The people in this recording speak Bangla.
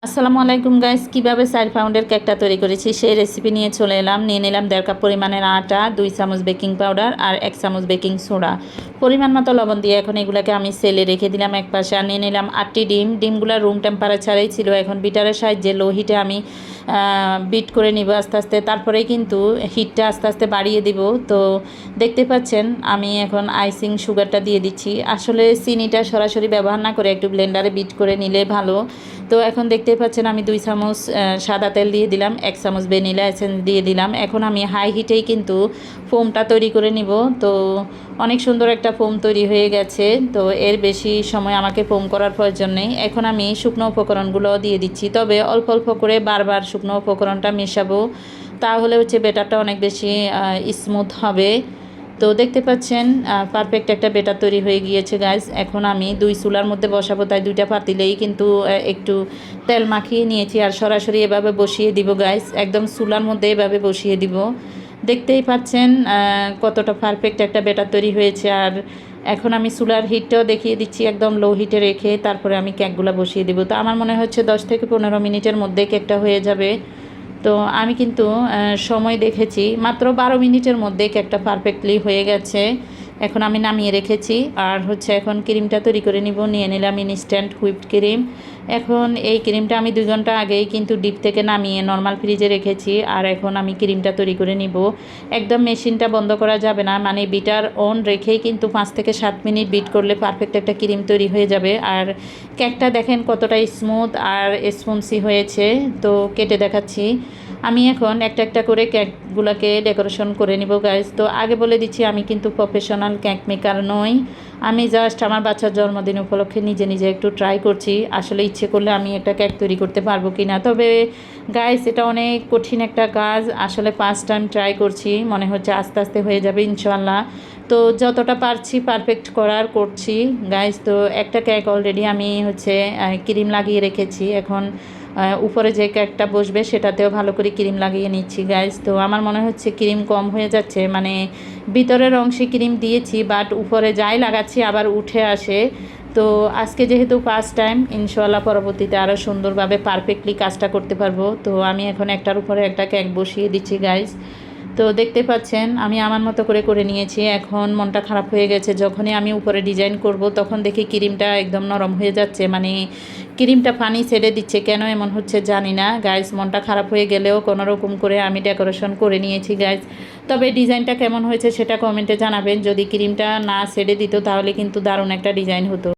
আসসালামু আলাইকুম গাইস, কিভাবে 4 পাউন্ডের কেকটা তৈরি করেছি সেই রেসিপি নিয়ে চলে এলাম। নিয়ে নিলাম 1.5 কাপ পরিমাণের আটা, 2 চামচ বেকিং পাউডার আর 1 চামচ বেকিং সোডা, পরিমাণ মতো লবণ দিয়ে এখন এগুলোকে আমি সেলে রেখে দিলাম এক পাশে। আর নিয়ে নিলাম 8টি ডিম। ডিমগুলো রুম টেম্পারেচারেই ছিল। এখন বিটারের সাহায্যে লো হিটে আমি বিট করে নিব আস্তে আস্তে, তারপরেই কিন্তু হিটটা আস্তে আস্তে বাড়িয়ে দিব। তো দেখতে পাচ্ছেন আমি এখন আইসিং সুগারটা দিয়ে দিচ্ছি। আসলে চিনিটা সরাসরি ব্যবহার না করে একটু ব্লেন্ডারে বিট করে নিলে ভালো। তো এখন দেখতে পাচ্ছেন আমি 2 চামচ সাদা তেল দিয়ে দিলাম, 1 চামচ ভ্যানিলা এসেন্স দিয়ে দিলাম। এখন আমি হাই হিটেই কিন্তু ফোমটা তৈরি করে নিব। তো অনেক সুন্দর একটা ফোম তৈরি হয়ে গেছে। তো এর বেশি সময় আমাকে ফোম করার প্রয়োজন নেই। এখন আমি শুকনো উপকরণগুলো দিয়ে দিচ্ছি, তবে অল্প অল্প করে বারবার শুকনো উপকরণটা মেশাবো, তাহলে হচ্ছে ব্যাটারটা অনেক বেশি স্মুথ হবে। তো দেখতে পাচ্ছেন পারফেক্ট একটা ব্যাটার তৈরি হয়ে গিয়েছে গাইস। এখন আমি 2 চুলার মধ্যে বসাবো, তাই 2টা পাতিলেই কিন্তু একটু তেল মাখিয়ে নিয়েছি আর সরাসরি এভাবে বসিয়ে দিব গাইস। একদম চুলার মধ্যে এভাবে বসিয়ে দিব। দেখতেই পাচ্ছেন কতটা পারফেক্ট একটা ব্যাটার তৈরি হয়েছে। আর এখন আমি চুলার হিটটাও দেখিয়ে দিচ্ছি, একদম লো হিটে রেখে তারপরে আমি কেকগুলো বসিয়ে দিব। তো আমার মনে হচ্ছে 10 থেকে 15 মিনিটের মধ্যে কেকটা হয়ে যাবে। তো আমি কিন্তু সময় দেখেছি মাত্র 12 মিনিটের মধ্যে কেকটা পারফেক্টলি হয়ে গেছে। এখন আমি নামিয়ে রেখেছি। আর হচ্ছে এখন ক্রিমটা তৈরি করে নিব। নিয়ে নিলাম ইনস্ট্যান্ট হুইপড ক্রিম। এখন এই ক্রিমটা আমি 2 ঘন্টা আগেই কিন্তু ডিপ থেকে নামিয়ে নর্মাল ফ্রিজে রেখেছি। আর এখন আমি ক্রিমটা তৈরি করে নিব। একদম মেশিনটা বন্ধ করা যাবে না, মানে বিটার অন রেখেই কিন্তু 5 থেকে 7 মিনিট বিট করলে পারফেক্ট একটা ক্রিম তৈরি হয়ে যাবে। আর কেকটা দেখেন কতটা স্মুথ আর স্পঞ্জি হয়েছে। তো কেটে দেখাচ্ছি। আমি এখন একটা একটা করে কেকগুলোকে ডেকোরেশন করে নিব গাইজ। তো আগে বলে দিচ্ছি আমি কিন্তু প্রফেশনাল কেক মেকার নই। আমি জাস্ট আমার বাচ্চার জন্মদিন উপলক্ষে নিজে নিজে একটু ট্রাই করছি। আসলে ইচ্ছে করলে আমি একটা কেক তৈরি করতে পারবো কি না। তবে গাইজ এটা অনেক কঠিন একটা কাজ। আসলে ফার্স্ট টাইম ট্রাই করছি, মনে হচ্ছে আস্তে আস্তে হয়ে যাবে ইনশাল্লাহ। তো যতটা পারছি পারফেক্ট করার করছি গাইজ। তো একটা কেক অলরেডি আমি হচ্ছে ক্রিম লাগিয়ে রেখেছি। এখন উপরে যে কেকটা বসবে সেটাতেও ভালো করে ক্রিম লাগিয়ে নিচ্ছি গাইজ। তো আমার মনে হচ্ছে ক্রিম কম হয়ে যাচ্ছে, মানে ভিতরের অংশে ক্রিম দিয়েছি বাট উপরে যাই লাগাচ্ছি আবার উঠে আসে। তো আজকে যেহেতু ফার্স্ট টাইম, ইনশাল্লাহ পরবর্তীতে আরও সুন্দরভাবে পারফেক্টলি কাজটা করতে পারবো। তো আমি এখন একটার উপরে একটা কেক বসিয়ে দিচ্ছি গাইজ। তো দেখতে পাচ্ছেন আমি আমার মতো করে করে নিয়েছি। এখন মনটা খারাপ হয়ে গেছে, যখনই আমি উপরে ডিজাইন করব তখন দেখি ক্রিমটা একদম নরম হয়ে যাচ্ছে, মানে ক্রিমটা পানি ছেড়ে দিচ্ছে। কেন এমন হচ্ছে জানি না গাইজ। মনটা খারাপ হয়ে গেলেও কোনো রকম করে আমি ডেকোরেশন করে নিয়েছি গাইজ। তবে ডিজাইনটা কেমন হয়েছে সেটা কমেন্টে জানাবেন। যদি ক্রিমটা না ছেড়ে দিত তাহলে কিন্তু দারুণ একটা ডিজাইন হতো।